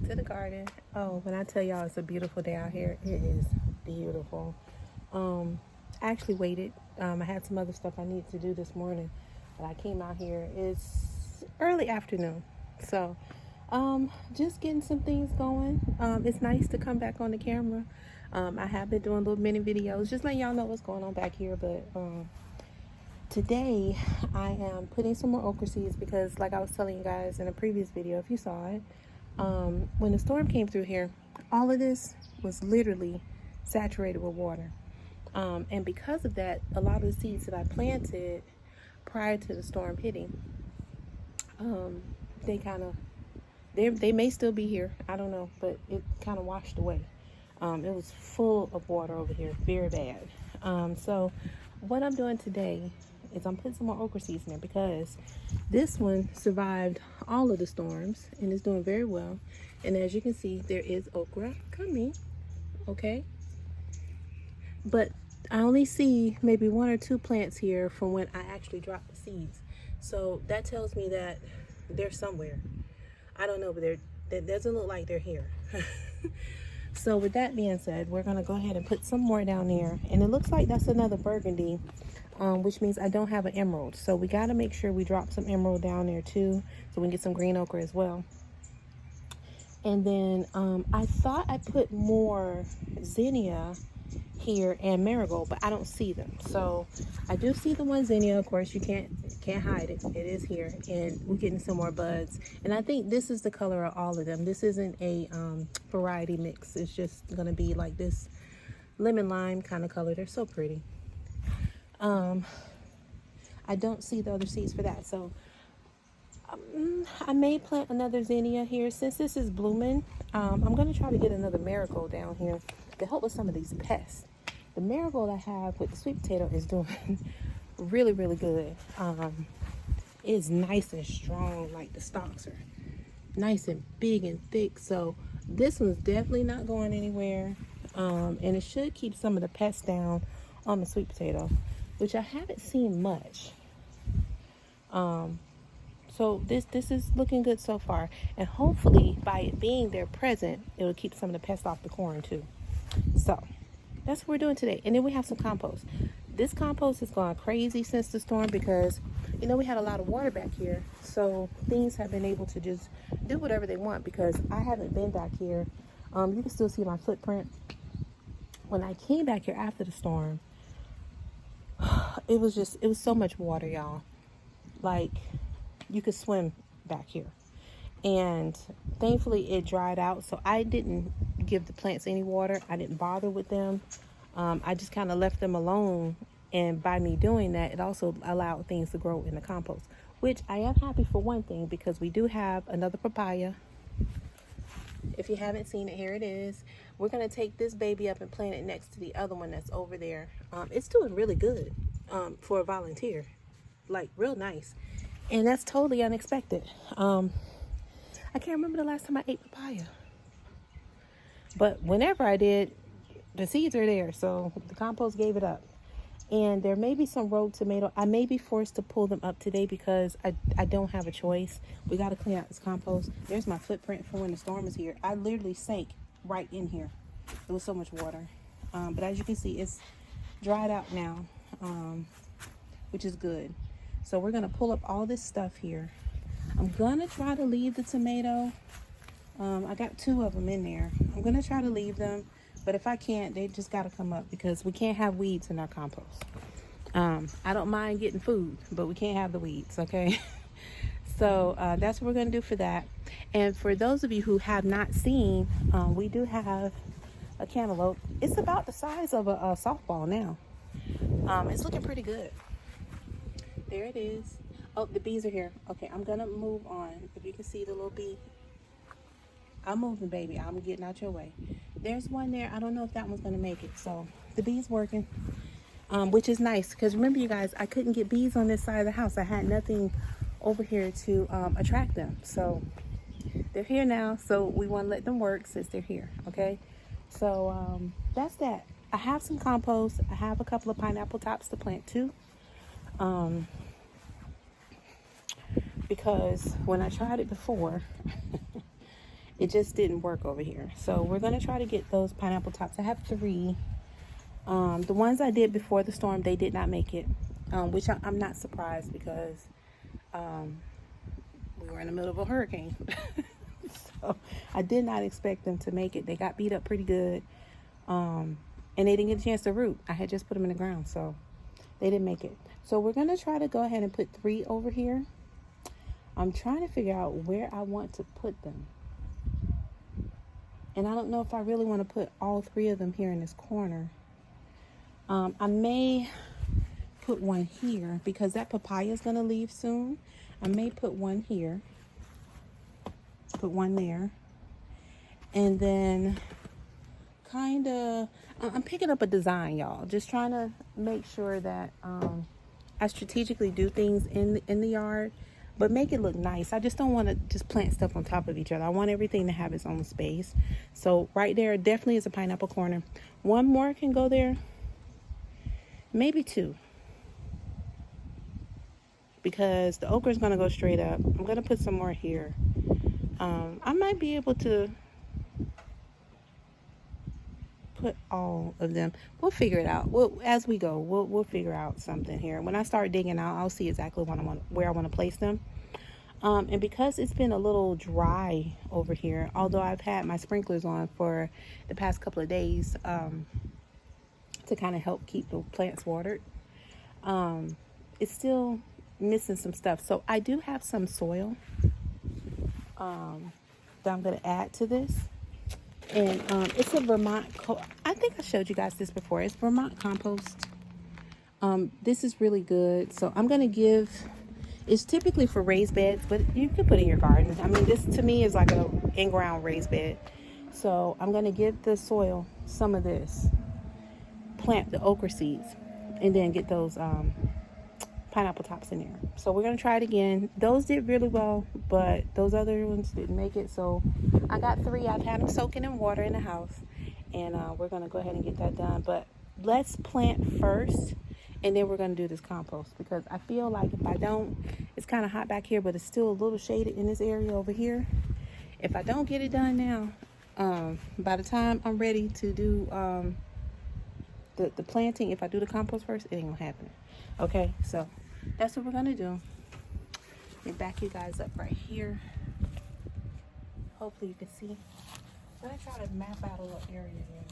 back to the garden. Oh, when I tell y'all it's a beautiful day out here, it is beautiful. I actually waited. I had some other stuff I needed to do this morning, but I came out here. It's early afternoon, so just getting some things going. It's nice to come back on the camera. I have been doing little mini videos, just letting y'all know what's going on back here. But today I am putting some more okra seeds because, like I was telling you guys in a previous video, if you saw it, when the storm came through here, all of this was literally saturated with water. And because of that, a lot of the seeds that I planted prior to the storm hitting, they kind of, they may still be here. I don't know, but it kind of washed away. It was full of water over here, very bad. So what I'm doing today is I'm putting some more okra seeds in there because this one survived all of the storms and is doing very well. And as you can see, there is okra coming, okay? But I only see maybe 1 or 2 plants here from when I actually dropped the seeds. So that tells me that they're somewhere. I don't know, but that doesn't look like they're here. So with that being said, we're gonna go ahead and put some more down there. And it looks like that's another burgundy, which means I don't have an emerald. So we gotta make sure we drop some emerald down there too, so we can get some green okra as well. And then I thought I put more zinnia here and marigold, but I don't see them. So I do see the one zinnia. Of course, you can't hide it. It is here, and we're getting some more buds. And I think this is the color of all of them. This isn't a variety mix. It's just gonna be like this lemon lime kind of color. They're so pretty. I don't see the other seeds for that, so I may plant another zinnia here. Since this is blooming, I'm going to try to get another marigold down here to help with some of these pests. The marigold I have with the sweet potato is doing really, really good. It's nice and strong, like the stalks are nice and big and thick. So this one's definitely not going anywhere. And it should keep some of the pests down on the sweet potato, which I haven't seen much. So this is looking good so far, and hopefully by it being there present, it will keep some of the pests off the corn too. So that's what we're doing today. And then we have some compost. This compost has gone crazy since the storm because, you know, we had a lot of water back here, so things have been able to just do whatever they want because I haven't been back here. You can still see my footprint. When I came back here after the storm, it was so much water, y'all. Like, you could swim back here. And thankfully it dried out, so I didn't give the plants any water. I didn't bother with them. I just kind of left them alone, and by me doing that, it also allowed things to grow in the compost, which I am happy for one thing, because we do have another papaya. If you haven't seen it, here it is. We're going to take this baby up and plant it next to the other one that's over there. It's doing really good for a volunteer, like real nice. And that's totally unexpected. I can't remember the last time I ate papaya. But whenever I did, the seeds are there. So the compost gave it up. And there may be some rogue tomato. I may be forced to pull them up today because I don't have a choice. We got to clean out this compost. There's my footprint from when the storm was here. I literally sank right in here. There was so much water. But as you can see, it's dried out now, which is good. So we're going to pull up all this stuff here. I'm going to try to leave the tomato. I got 2 of them in there. I'm going to try to leave them. But if I can't, they just got to come up because we can't have weeds in our compost. I don't mind getting food, but we can't have the weeds, okay? So that's what we're going to do for that. And for those of you who have not seen, we do have a cantaloupe. It's about the size of a softball now. It's looking pretty good. There it is. Oh, the bees are here. Okay, I'm gonna move on. If you can see the little bee. I'm moving, baby. I'm getting out your way. There's one there. I don't know if that one's gonna make it. So the bee's working, which is nice because remember, you guys, I couldn't get bees on this side of the house. I had nothing over here to attract them. So they're here now. So we want to let them work since they're here. Okay. So that's that. I have some compost. I have a couple of pineapple tops to plant too. Because when I tried it before, It just didn't work over here. So we're going to try to get those pineapple tops. I have 3. The ones I did before the storm, they did not make it, which I'm not surprised because we were in the middle of a hurricane. So I did not expect them to make it. They got beat up pretty good, and they didn't get a chance to root. I had just put them in the ground, so they didn't make it. So we're going to try to go ahead and put 3 over here. I'm trying to figure out where I want to put them. And I don't know if I really want to put all 3 of them here in this corner. I may put one here because that papaya is going to leave soon. I may put one here. Put one there. And then kind of, I'm picking up a design, y'all. Just trying to make sure that I strategically do things in the yard, but make it look nice. I just don't want to just plant stuff on top of each other. I want everything to have its own space. So right there definitely is a pineapple corner. One more can go there. Maybe 2. Because the okra is going to go straight up. I'm going to put some more here. I might be able to put all of them. We'll figure it out. As we go, we'll figure out something here. When I start digging out, I'll see exactly where I want to place them. And because it's been a little dry over here, although I've had my sprinklers on for the past couple of days to kind of help keep the plants watered, it's still missing some stuff. So I do have some soil that I'm going to add to this. And it's a Vermont, I think I showed you guys this before. It's Vermont compost. This is really good. So I'm going to give, it's typically for raised beds, but you can put it in your garden. I mean, this to me is like a in-ground raised bed. So I'm going to give the soil some of this, plant the okra seeds, and then get those pineapple tops in there. So we're going to try it again. Those did really well, but those other ones didn't make it. So I got 3. I've had them soaking in water in the house, and we're going to go ahead and get that done. But let's plant first, and then we're going to do this compost, because I feel like if I don't, it's kind of hot back here, but it's still a little shaded in this area over here. If I don't get it done now, by the time I'm ready to do the planting, if I do the compost first, it ain't gonna happen. Okay, so that's what we're gonna do. Let me back you guys up right here. Hopefully you can see. I'm gonna try to map out a little area here.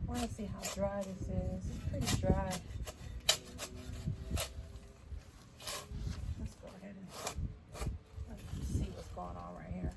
I want to see how dry this is. It's pretty dry. Let's go ahead and let's see what's going on right here.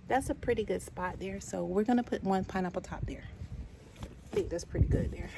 That's a pretty good spot there, so we're gonna put one pineapple top there. I think that's pretty good there.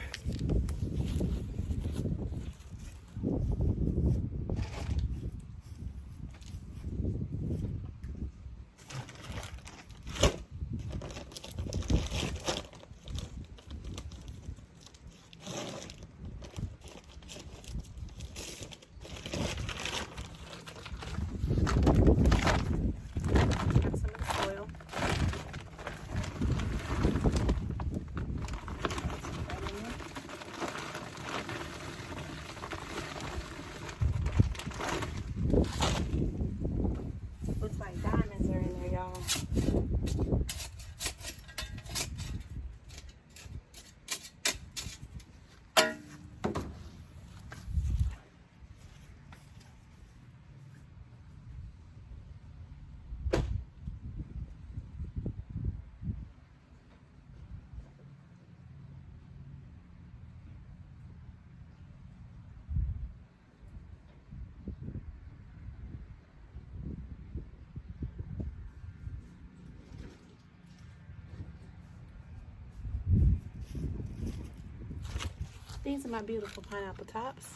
These are my beautiful pineapple tops.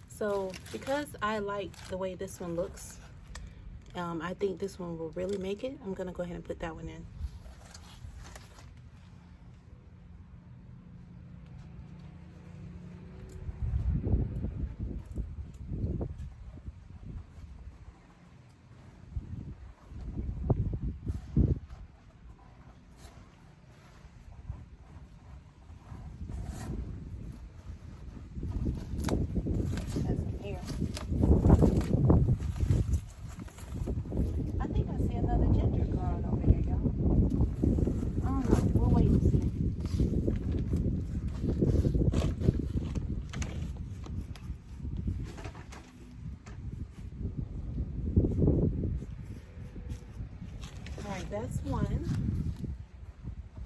So because I like the way this one looks, I think this one will really make it. I'm gonna go ahead and put that one in. That's one.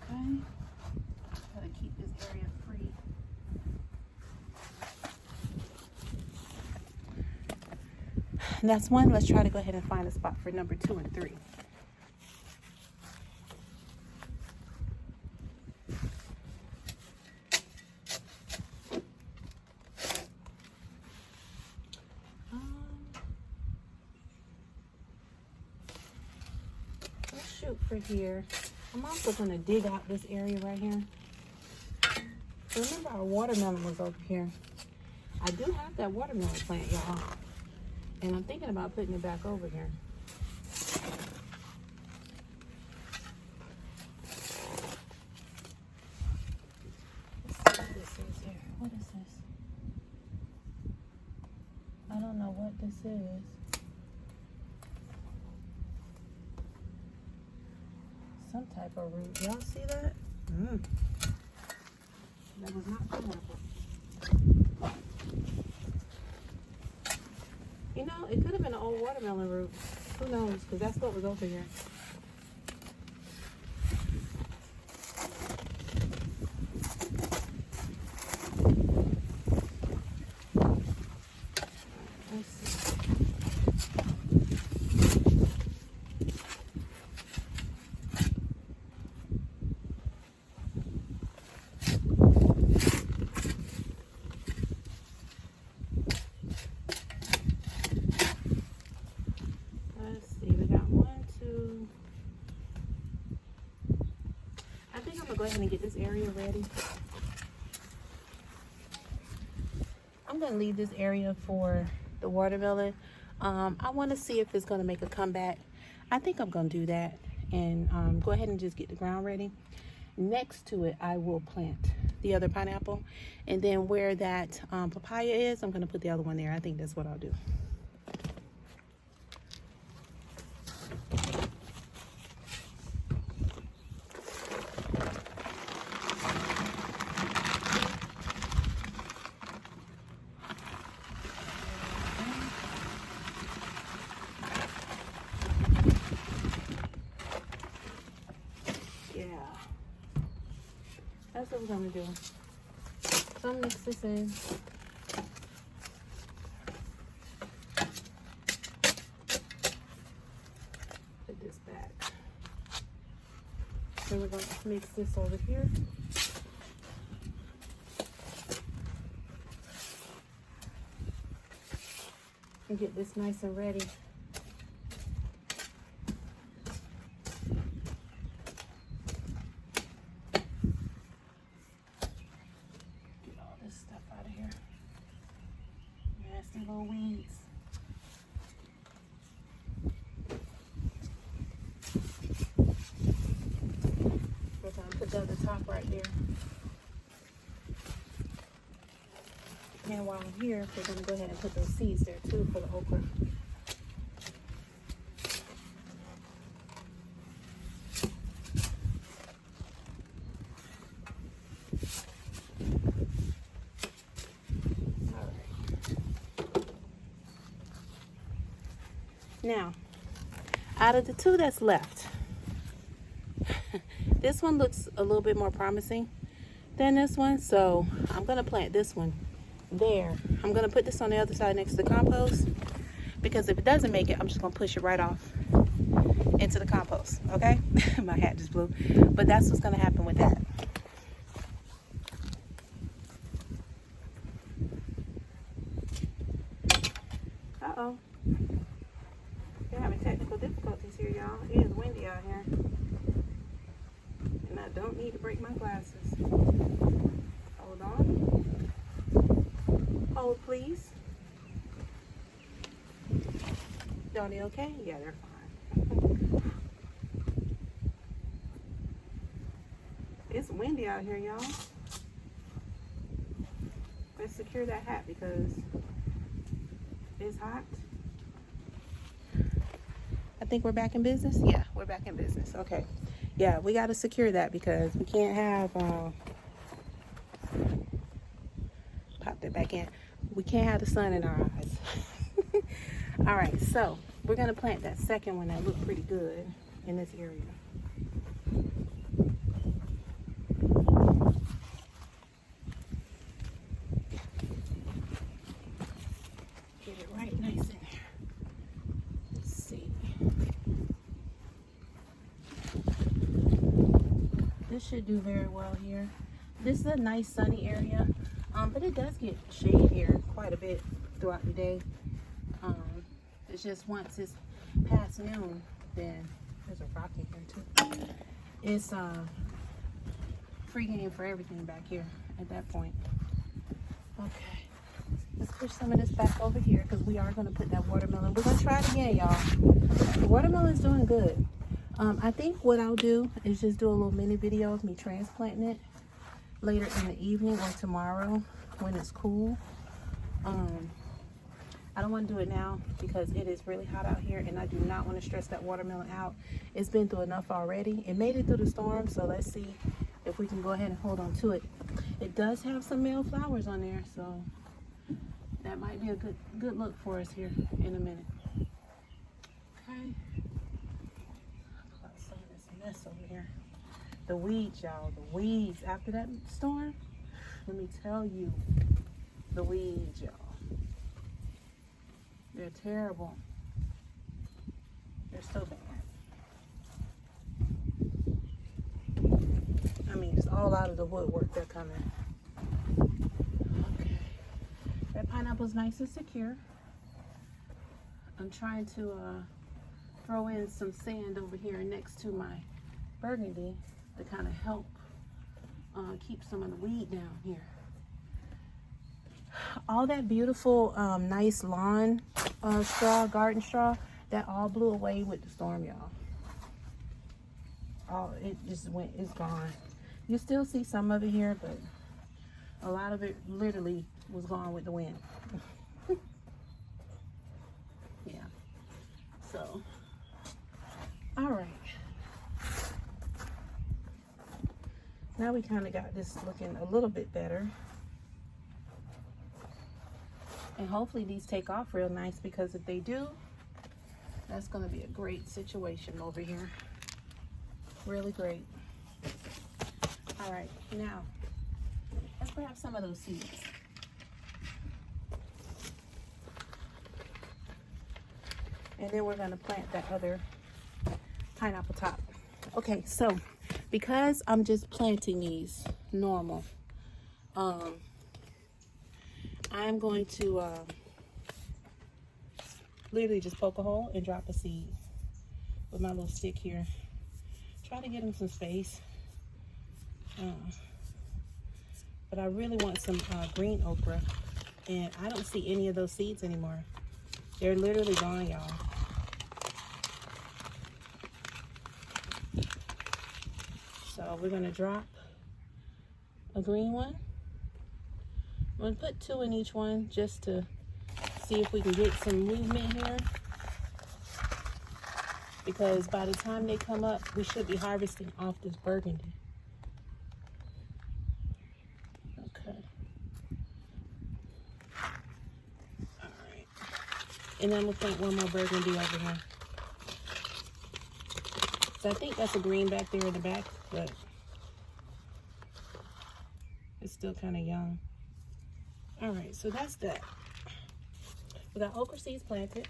Okay. Gotta keep this area free. That's one. Let's try to go ahead and find a spot for number 2 and 3. For here, I'm also going to dig out this area right here. Remember our watermelon was over here. I do have that watermelon plant, y'all, and I'm thinking about putting it back over here. Let's see what this is here. What is this? I don't know what this is. Some type of root. Y'all see that? That was not pineapple. You know, it could have been an old watermelon root. Who knows? Because that's what was over here. Let's see. Go ahead and get this area ready. I'm going to leave this area for the watermelon. I want to see if it's going to make a comeback. I think I'm going to do that and go ahead and just get the ground ready. Next to it, I will plant the other pineapple, and then where that papaya is, I'm going to put the other one there. I think that's what I'll do. That's what we're gonna do. So I'll mix this in. Put this back. Then we're gonna mix this over here. And get this nice and ready. Little weeds. We're going to put the other top right there. And while I'm here, we're going to go ahead and put those seeds there too for the okra. Now, out of the two that's left, this one looks a little bit more promising than this one, so I'm going to plant this one there. I'm going to put this on the other side next to the compost, because if it doesn't make it, I'm just going to push it right off into the compost, okay? My hat just blew. But that's what's going to happen with that. glasses. Hold on. Hold, please. Donnie, okay? Yeah, they're fine. It's windy out here, y'all. Let's secure that hat because it's hot. I think we're back in business. Yeah, we're back in business. Okay. Yeah, we got to secure that because we can't have pop that back in. We can't have the sun in our eyes. All right, so we're gonna plant that second one that looked pretty good in this area. Get it right nice in there. Let's see. This should do very well here. This is a nice sunny area, but it does get shade here quite a bit throughout the day. It's just once it's past noon, then there's a rock in here too. It's free game for everything back here at that point. Okay, let's push some of this back over here because we are going to put that watermelon. We're going to try it again, y'all. The watermelon's doing good. I think what I'll do is just do a little mini video of me transplanting it later in the evening or tomorrow when it's cool. I don't want to do it now because it is really hot out here and I do not want to stress that watermelon out. It's been through enough already. It made it through the storm, so let's see if we can go ahead and hold on to it. It does have some male flowers on there, so that might be a good look for us here in a minute. Okay. About some of this mess over here. The weeds, y'all, the weeds. After that storm, let me tell you, the weeds, y'all. They're terrible. They're so bad. I mean, it's all out of the woodwork they're coming. Okay. That pineapple's nice and secure. I'm trying to throw in some sand over here next to my burgundy to kind of help keep some of the weed down here. All that beautiful, nice lawn straw, garden straw, that all blew away with the storm, y'all. It just went, it's gone. You still see some of it here, but a lot of it literally was gone with the wind. Yeah. So, all right. Now we kind of got this looking a little bit better. And hopefully these take off real nice, because if they do, that's going to be a great situation over here. Really great. All right, now let's grab some of those seeds. And then we're going to plant that other pineapple top. Okay, so because I'm just planting these normal, I'm going to literally just poke a hole and drop a seed with my little stick here. Try to get them some space. But I really want some green okra, and I don't see any of those seeds anymore. They're literally gone, y'all. So we're going to drop a green one. I'm going to put 2 in each one just to see if we can get some movement here. Because by the time they come up, we should be harvesting off this burgundy. Okay. All right. And then we'll plant one more burgundy over here. So I think that's a green back there in the back, but it's still kind of young. All right, so that's that. We got okra seeds planted.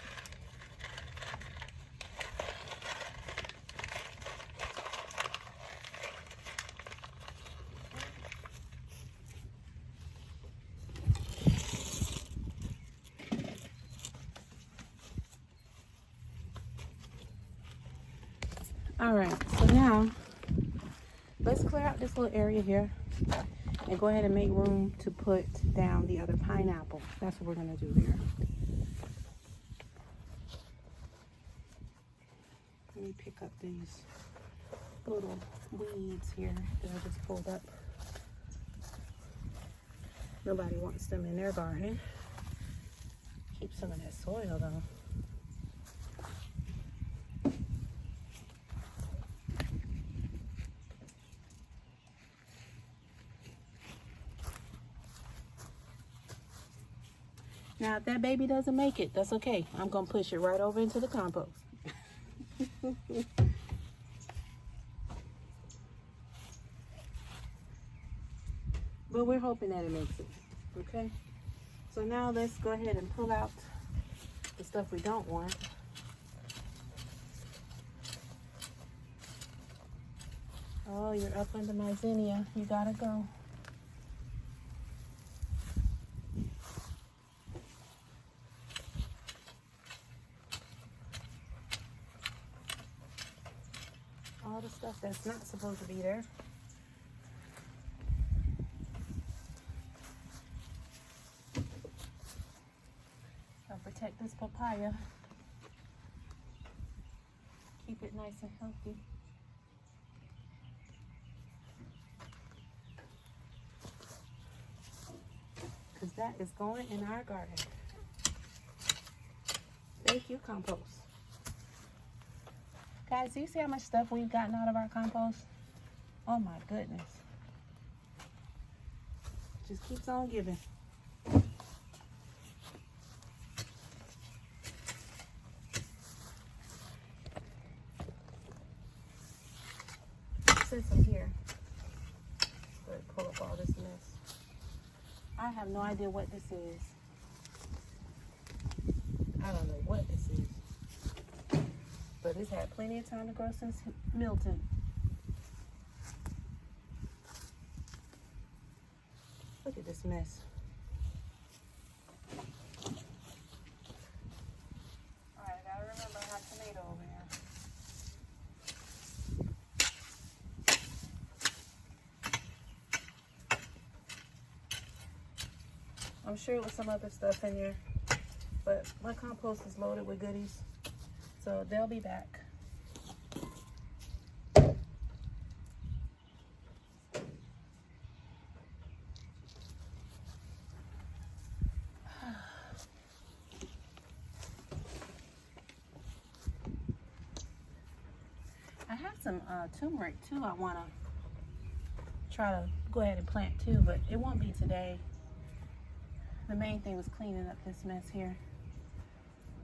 All right, so now let's clear out this little area here and go ahead and make room to put down the other pineapple. That's what we're gonna do here. Let me pick up these little weeds here that I just pulled up. Nobody wants them in their garden. Keep some of that soil though. Now, if that baby doesn't make it, that's okay. I'm gonna push it right over into the compost. But we're hoping that it makes it, okay? So now let's go ahead and pull out the stuff we don't want. Oh, you're up under my zinnia. You gotta go. All the stuff that's not supposed to be there. I'll protect this papaya. Keep it nice and healthy. Because that is going in our garden. Thank you, compost. Guys, do you see how much stuff we've gotten out of our compost? Oh my goodness. Just keeps on giving. Since I'm here, let's pull up all this mess. I have no idea what this is. I don't know what this is. But it's had plenty of time to grow since Milton. Look at this mess. Alright, I gotta remember I have tomato over here. I'm sure it was some other stuff in here, but my compost is loaded with goodies. So they'll be back. I have some turmeric too I want to try to go ahead and plant too, but it won't be today. The main thing was cleaning up this mess here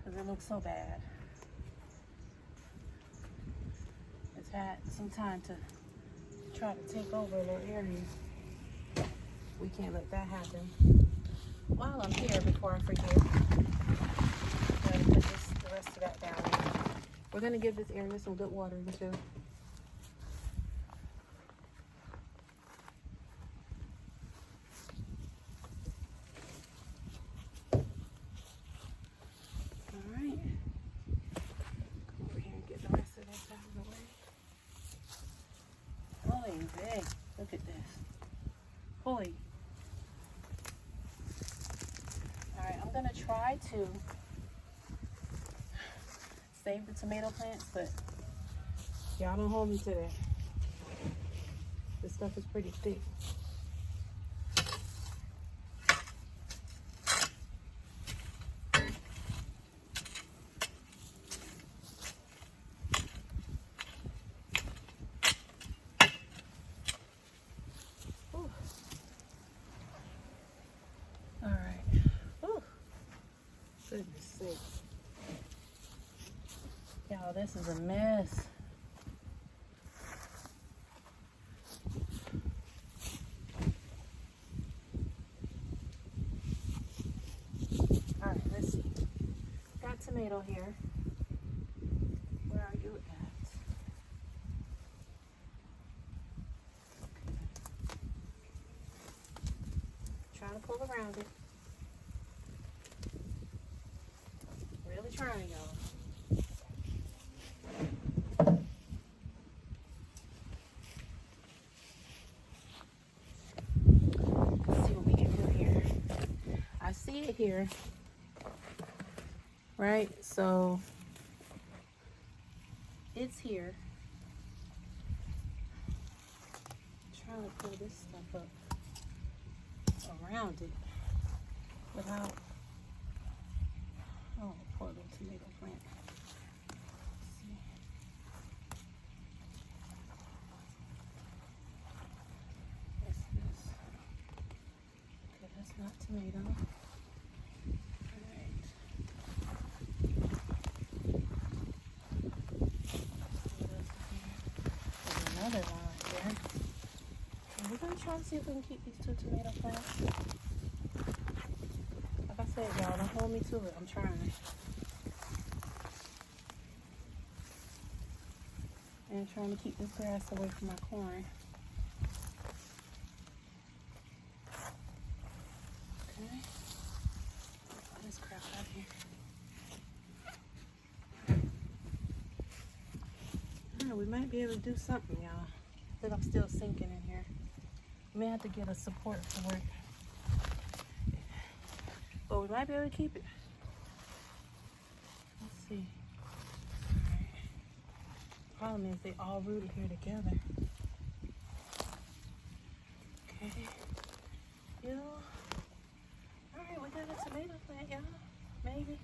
because it looks so bad. It's had some time to try to take over a little area. We can't let that happen. While I'm here, before I forget, I'm going to put the rest of that down. We're going to give this area some good watering too. Alright. Come over here and get the rest of this out of the way. Holy dang. Look at this. Holy. Alright, I'm going to try to save the tomato plants, but y'all don't hold me to that. This stuff is pretty thick. Alright. Goodness sakes. Y'all, this is a mess. Alright, let's see. Got tomato here. Where are you at? Trying to pull around it. Really trying, y'all. get here, right? So it's here. I'm trying to pull this stuff up around it without, oh, poor little tomato plant. Let's see. What's this? Okay, that's not tomato. Alright. There's another line here. And we're gonna try to see if we can keep these 2 tomato plants. Like I said, y'all, don't hold me to it. I'm trying. And trying to keep this grass away from my corn. Okay. All this crap out here. Alright, we might be able to do something, y'all. I think I'm still sinking in here. We may have to get a support for it. But we might be able to keep it. Let's see. Alright. Problem is they all rooted here together. Okay. Alright, we got a tomato plant, y'all. Maybe.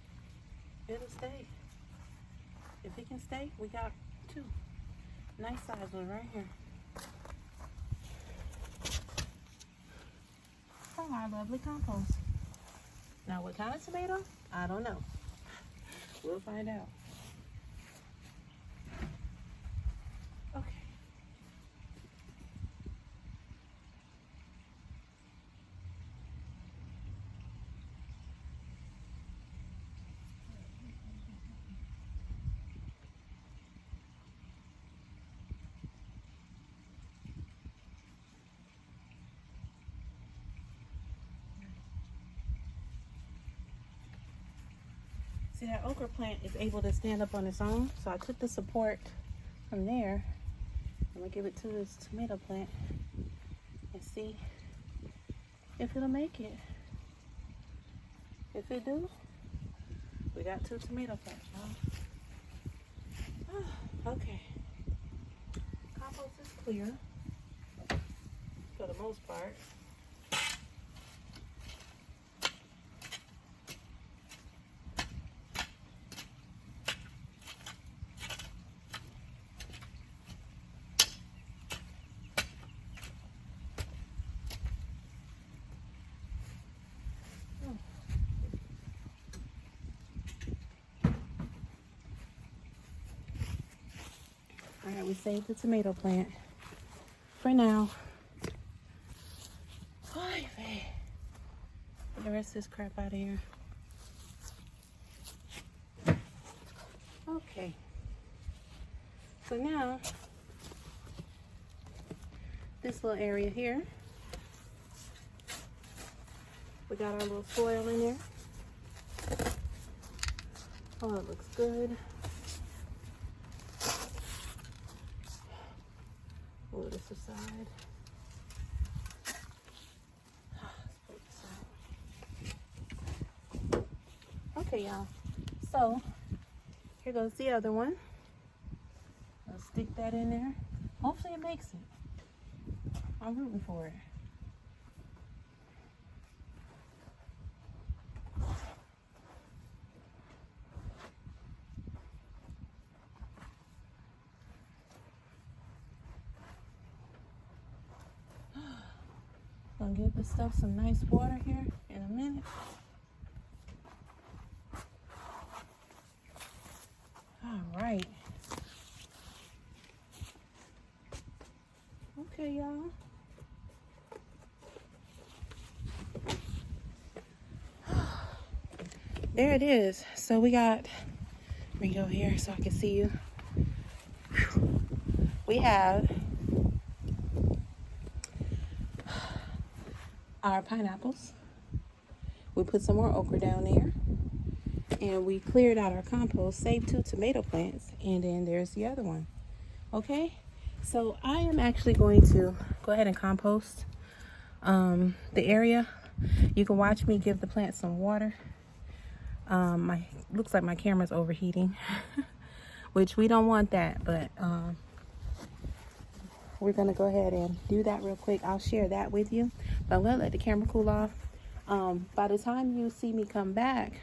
It'll stay. If it can stay, we got 2. Nice size one right here. Oh, our lovely compost. Now, what kind of tomato? I don't know. We'll find out. Okay. See, that okra plant is able to stand up on its own, so I took the support from there. I'm gonna give it to this tomato plant and see if it'll make it. If it do, we got 2 tomato plants, y'all. Okay. Compost is clear for the most part. Alright, we saved the tomato plant for now. Get the rest of this crap out of here. Okay. So now, this little area here, we got our little soil in there. Oh, it looks good. Move this aside. Okay, y'all. So here goes the other one. I'll stick that in there. Hopefully it makes it. I'm rooting for it. Gonna give this stuff some nice water here in a minute. All right. Okay, y'all. There it is. So we got, let me go here so I can see you. We have our pineapples. We put some more okra down there. And we cleared out our compost, saved 2 tomato plants, and then there's the other one. Okay, so I am actually going to go ahead and compost the area. You can watch me give the plants some water. Looks like my camera's overheating, which we don't want that, but we're gonna go ahead and do that real quick. I'll share that with you, but I'm gonna let the camera cool off. By the time you see me come back,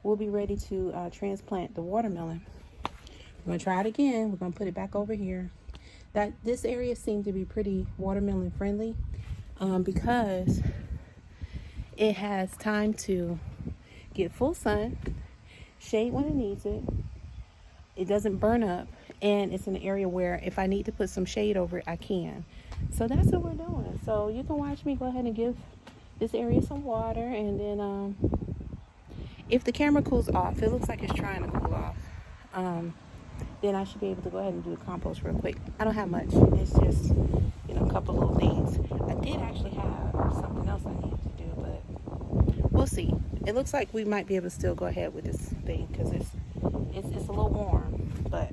we'll be ready to transplant the watermelon. We're gonna try it again. We're gonna put it back over here. This area seemed to be pretty watermelon friendly because it has time to get full sun, shade when it needs it. It doesn't burn up, and it's an area where if I need to put some shade over it, I can. So that's what we're doing. So you can watch me go ahead and give this area some water, and then if the camera cools off, it looks like it's trying to cool off, then I should be able to go ahead and do the compost real quick. I don't have much. It's just, a couple little things. I did actually have something else I needed to do, but we'll see. It looks like we might be able to still go ahead with this thing because it's a little warm, but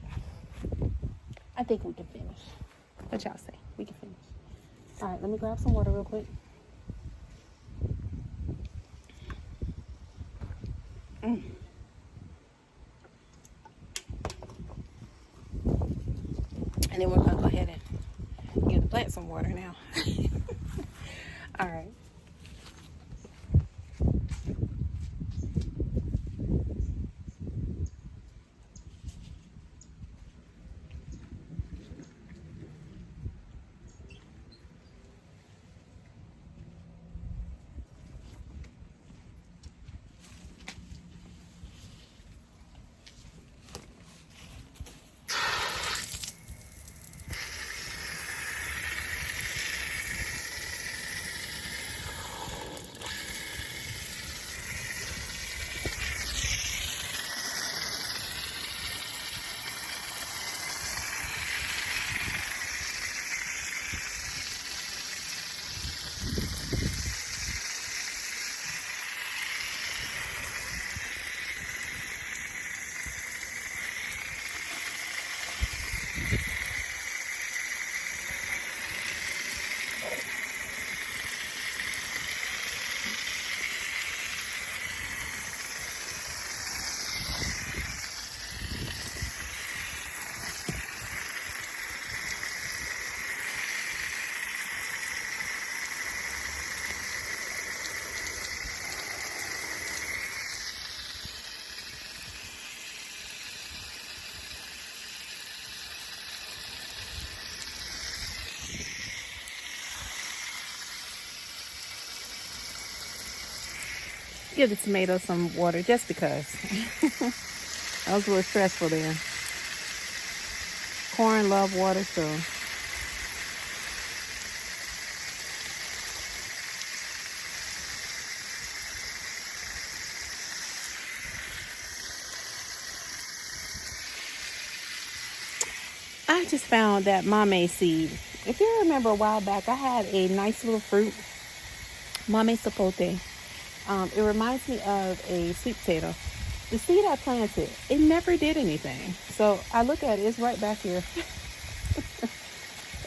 I think we can finish. What y'all say? We can finish. All right, let me grab some water real quick. And then we're gonna go ahead and give the plant some water now. All right. Give the tomato some water just because. That was a little stressful there. Corn love water, so. I just found that mame seed. If you remember a while back, I had a nice little fruit, mame sapote. It reminds me of a sweet potato. The seed I planted, it never did anything. So I look at it, it's right back here.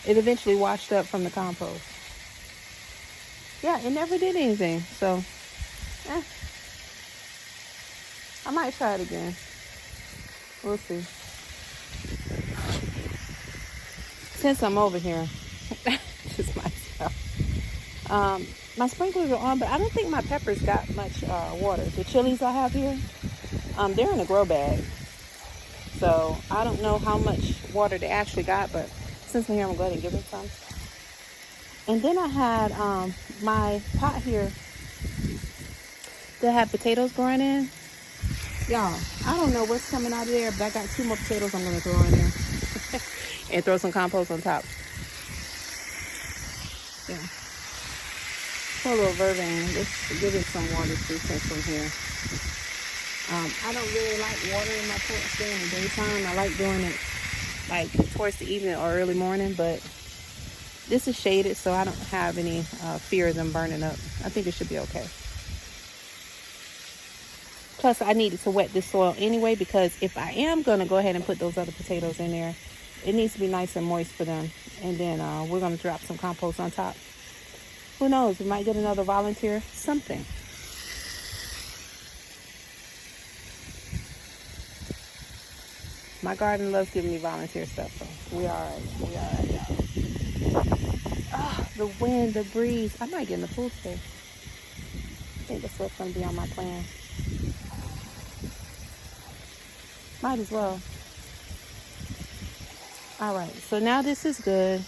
It eventually washed up from the compost. Yeah, it never did anything. So, I might try it again. We'll see. Since I'm over here, just myself. My sprinklers are on, but I don't think my peppers got much water. The chilies I have here, they're in a grow bag. So I don't know how much water they actually got, but since I'm here, I'm going to go ahead and give them some. And then I had my pot here that had potatoes growing in. Y'all, I don't know what's coming out of there, but I got 2 more potatoes I'm going to throw in there. And throw some compost on top. Yeah. Put a little vervain. Let's give it some water too, since from here. I don't really like watering my plants during the daytime. I like doing it like towards the evening or early morning, but this is shaded, so I don't have any fear of them burning up. I think it should be okay. Plus, I needed to wet this soil anyway, because if I am going to go ahead and put those other potatoes in there, it needs to be nice and moist for them. And then we're going to drop some compost on top. Who knows? We might get another volunteer. Something. My garden loves giving me volunteer stuff, so we all right. We all right, y'all. Ah, the wind, the breeze. I might get in the pool today. I think that's what's going to be on my plan. Might as well. All right, so now this is good.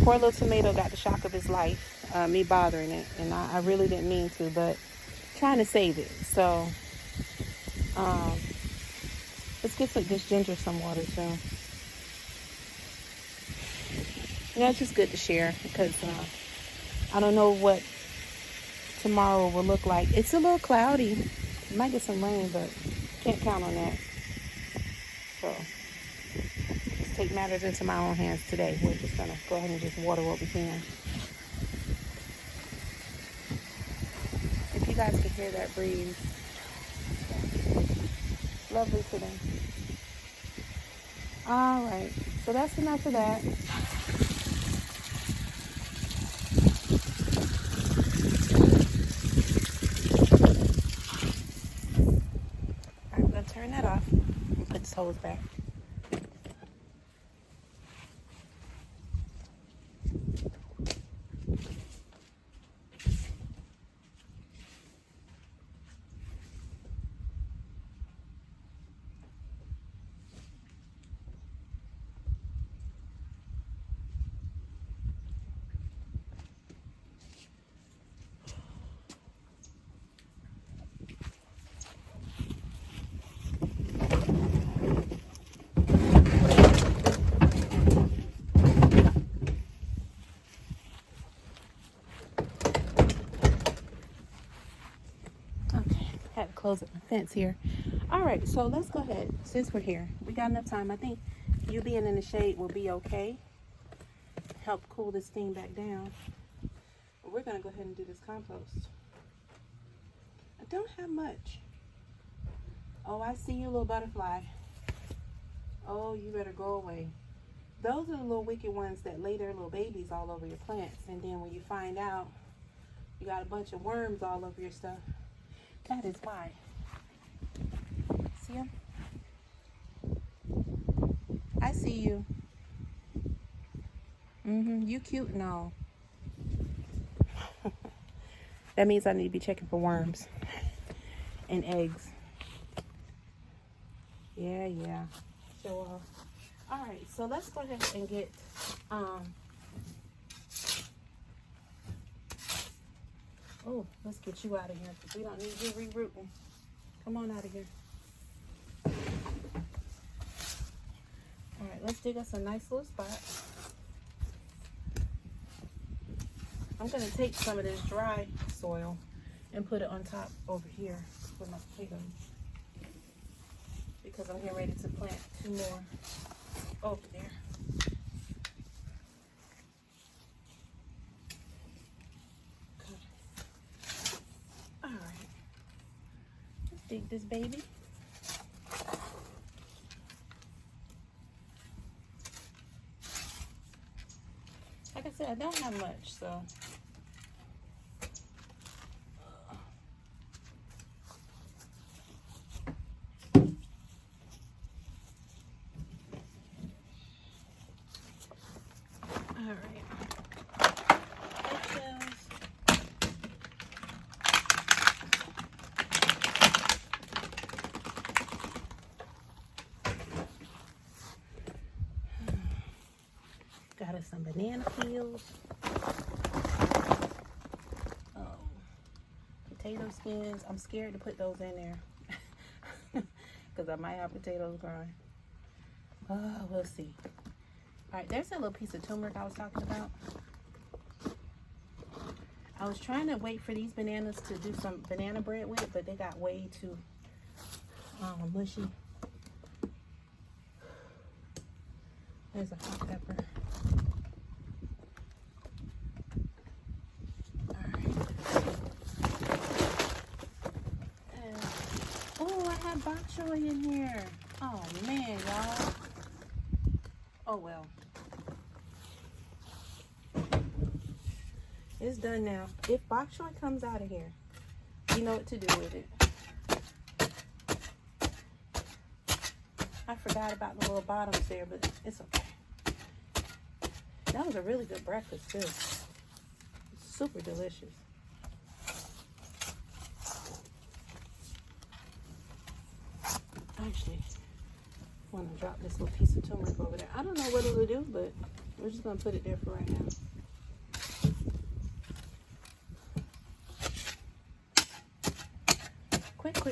Poor little tomato got the shock of his life, me bothering it, and I really didn't mean to, but trying to save it. So let's get this ginger some water too. Yeah, it's just good to share because I don't know what tomorrow will look like. It's a little cloudy. You might get some rain, but can't count on that. So let's take matters into my own hands today. We're just gonna go ahead and just water what we can. If you guys could hear that breeze, lovely today. All right, so that's enough of that. I'm gonna turn that off and put this hose back. Close up my fence here. All right, so let's go ahead. Since we're here, we got enough time. I think you being in the shade will be okay. Help cool this thing back down. But we're gonna go ahead and do this compost. I don't have much. Oh, I see you, little butterfly. Oh, you better go away. Those are the little wicked ones that lay their little babies all over your plants, and then when you find out you got a bunch of worms all over your stuff. That is why. See him? I see you. You cute and all. That means I need to be checking for worms and eggs. Yeah. Show off. All right, so let's go ahead and get oh, let's get you out of here because we don't need you rerouting. Come on out of here. All right, let's dig us a nice little spot. I'm going to take some of this dry soil and put it on top over here for my potatoes because I'm getting ready to plant 2 more over there. Dig this baby. Like I said, I don't have much, so. All right. Got us some banana peels. Potato skins. I'm scared to put those in there because I might have potatoes growing. We'll see. All right, there's that little piece of turmeric I was talking about. I was trying to wait for these bananas to do some banana bread with it, but they got way too mushy. There's a hot pepper. Bok choy in here. Oh man, y'all. Oh well. It's done now. If bok choy comes out of here, you know what to do with it. I forgot about the little bottoms there, but it's okay. That was a really good breakfast too. Super delicious. Actually, I want to drop this little piece of turmeric over there. I don't know what it'll do, but we're just going to put it there for right now.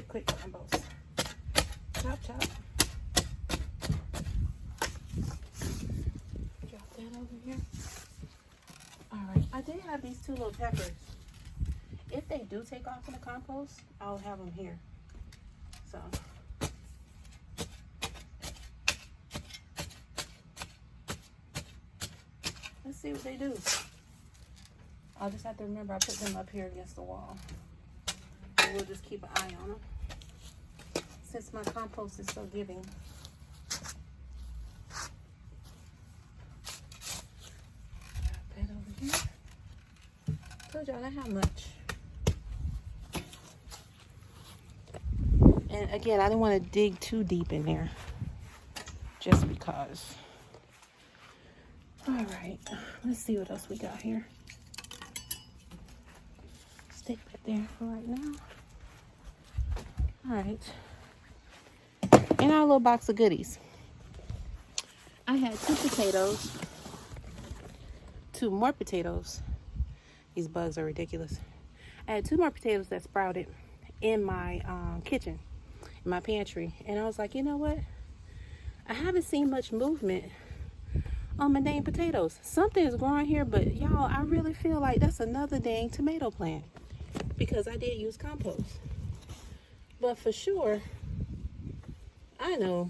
Quick combos. Chop, chop. Drop that over here. Alright, I did have these 2 little peppers. If they do take off in the compost, I'll have them here. So, let's see what they do. I'll just have to remember I put them up here against the wall. And we'll just keep an eye on them. Since my compost is so giving. Drop that over here. Told y'all not how much. And again, I didn't want to dig too deep in there. Just because. Alright, let's see what else we got here. Stick that there for right now. Alright. In our little box of goodies, I had 2 potatoes, 2 more potatoes. These bugs are ridiculous. I had 2 more potatoes that sprouted in my kitchen, in my pantry. And I was like, you know what? I haven't seen much movement on my dang potatoes. Something is growing here, but y'all, I really feel like that's another dang tomato plant because I did use compost. But for sure, I know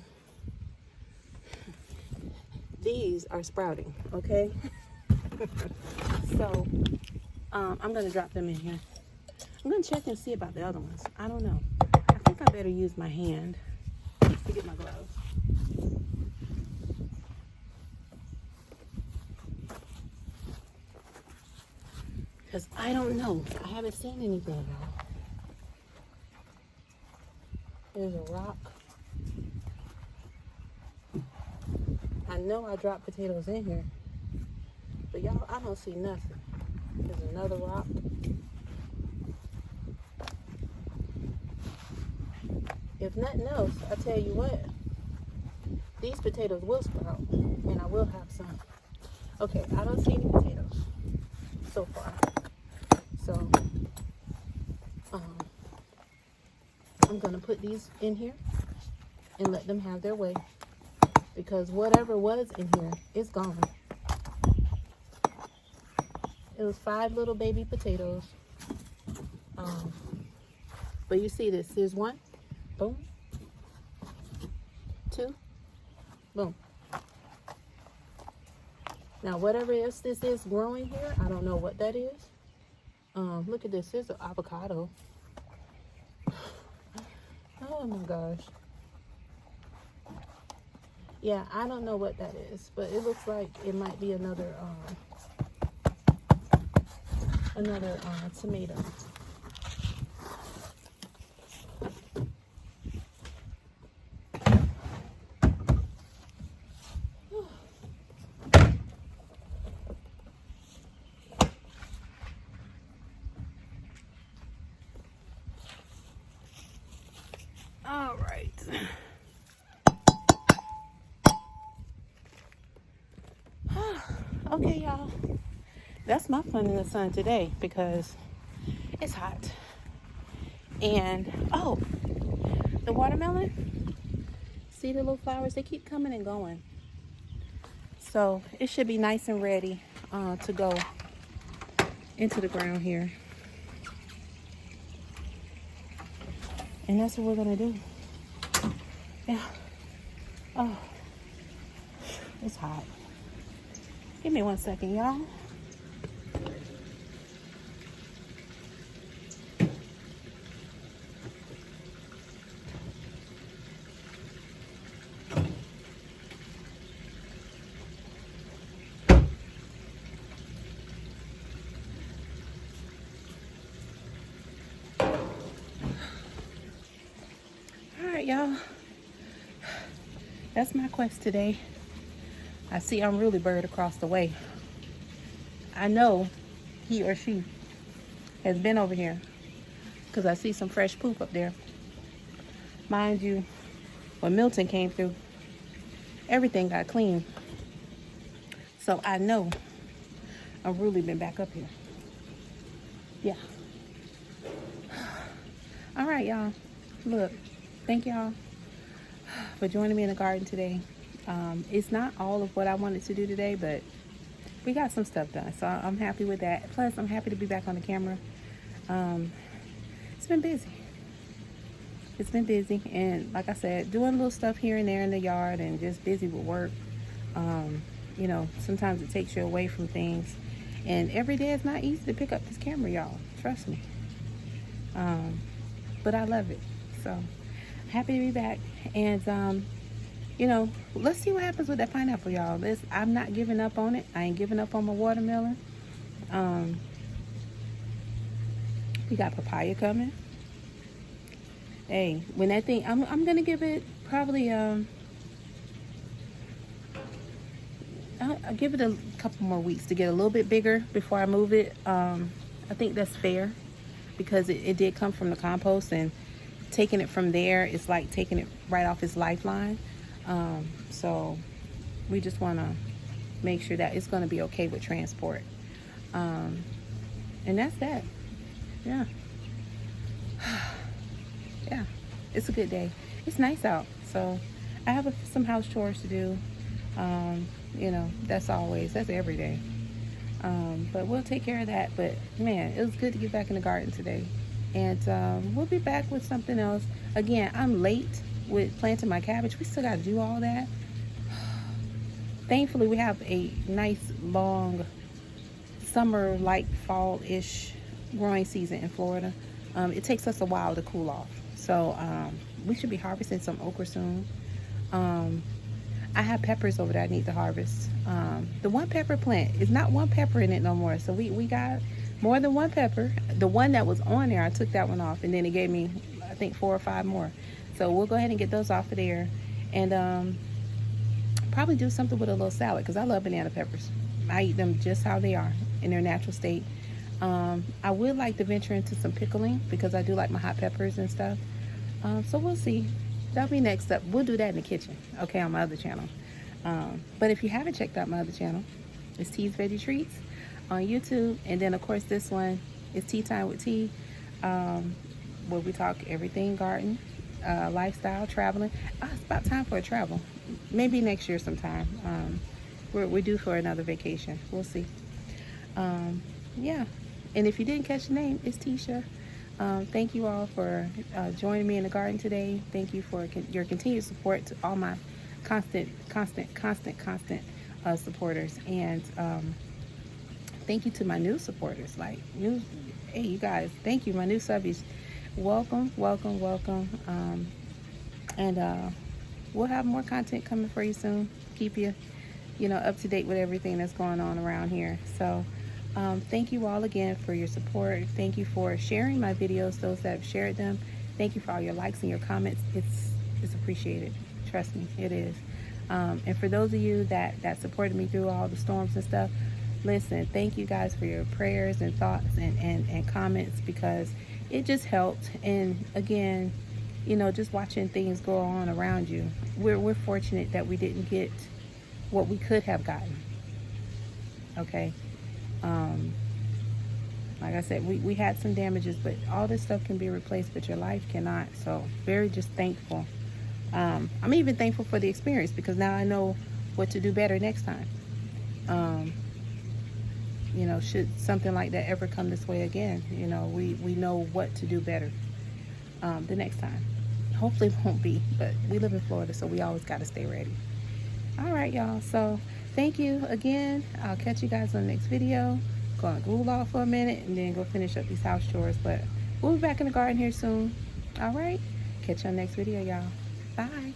these are sprouting, okay? So, I'm going to drop them in here. I'm going to check and see about the other ones. I don't know. I think I better use my hand to get my gloves. Because I don't know. I haven't seen anything, y'all. There's a rock. I know I dropped potatoes in here. But y'all, I don't see nothing. There's another rock. If nothing else, I tell you what. These potatoes will sprout. And I will have some. Okay, I don't see any potatoes so far. So, I'm going to put these in here and let them have their way. Because whatever was in here is gone. It was 5 little baby potatoes. But you see this. Here's 1. Boom. 2. Boom. Now, whatever else this is growing here, I don't know what that is. Look at this. Here's an avocado. Oh my gosh. Yeah, I don't know what that is, but it looks like it might be another tomato. All right. Okay, y'all. That's my fun in the sun today because it's hot. And, oh, the watermelon. See the little flowers? They keep coming and going. So it should be nice and ready to go into the ground here. And that's what we're going to do. Yeah. Oh, it's hot. Give me 1 second, y'all. y'all. That's my quest today. I see Unruly Bird across the way. I know he or she has been over here because I see some fresh poop up there. Mind you, when Milton came through, everything got clean. So I know Unruly been back up here. Yeah. All right, y'all. Look, thank y'all for joining me in the garden today. It's not all of what I wanted to do today, but we got some stuff done, so I'm happy with that. Plus, I'm happy to be back on the camera. It's been busy. It's been busy, and like I said, doing little stuff here and there in the yard and just busy with work. You know, sometimes it takes you away from things, and every day it's not easy to pick up this camera, y'all. Trust me. But I love it, so happy to be back. And you know, let's see what happens with that pineapple, y'all. I'm not giving up on it. I ain't giving up on my watermelon. We got papaya coming. Hey, when that thing, I'm gonna give it probably I'll give it a couple more weeks to get a little bit bigger before I move it. I think that's fair because it did come from the compost, and taking it from there is like taking it right off its lifeline. So we just want to make sure that it's going to be okay with transport. And that's that. Yeah. Yeah, it's a good day. It's nice out, so I have some house chores to do. You know, that's every day. But we'll take care of that. But man, it was good to get back in the garden today. And we'll be back with something else. Again, I'm late with planting my cabbage. We still got to do all that. Thankfully, we have a nice long summer, like fall-ish growing season in Florida. It takes us a while to cool off. So we should be harvesting some okra soon. I have peppers over there I need to harvest. The one pepper plant is not one pepper in it no more. So we got more than one pepper. The one that was on there, I took that one off, and then it gave me, I think, 4 or 5 more. So we'll go ahead and get those off of there, and probably do something with a little salad, because I love banana peppers. I eat them just how they are in their natural state. I would like to venture into some pickling, because I do like my hot peppers and stuff. So we'll see. That'll be next up. We'll do that in the kitchen, okay, on my other channel. But if you haven't checked out my other channel, it's T's Veggie Treats on YouTube. And then, of course, this one is Tea Time with T, where we talk everything garden, lifestyle, traveling. It's about time for a travel. Maybe next year sometime. We're due for another vacation. We'll see. Yeah. And if you didn't catch the name, it's Tisha. Thank you all for joining me in the garden today. Thank you for your continued support to all my constant supporters. And thank you to my new supporters. Hey, you guys, thank you, my new subbies. Welcome. And we'll have more content coming for you soon. Keep you, up to date with everything that's going on around here. So thank you all again for your support. Thank you for sharing my videos, those that have shared them. Thank you for all your likes and your comments. It's appreciated. Trust me, it is. And for those of you that supported me through all the storms and stuff, listen, thank you guys for your prayers and thoughts and comments, because it just helped. And again, just watching things go on around you, we're fortunate that we didn't get what we could have gotten. Okay. Like I said, we had some damages, but all this stuff can be replaced, but your life cannot. So very just thankful. I'm even thankful for the experience, because now I know what to do better next time. Should something like that ever come this way again, we know what to do better the next time. Hopefully it won't be, but we live in Florida, so we always got to stay ready. All right, y'all. So thank you again. I'll catch you guys on the next video. Gonna cool off for a minute and then go finish up these house chores, but we'll be back in the garden here soon. All right. Catch you on the next video, y'all. Bye.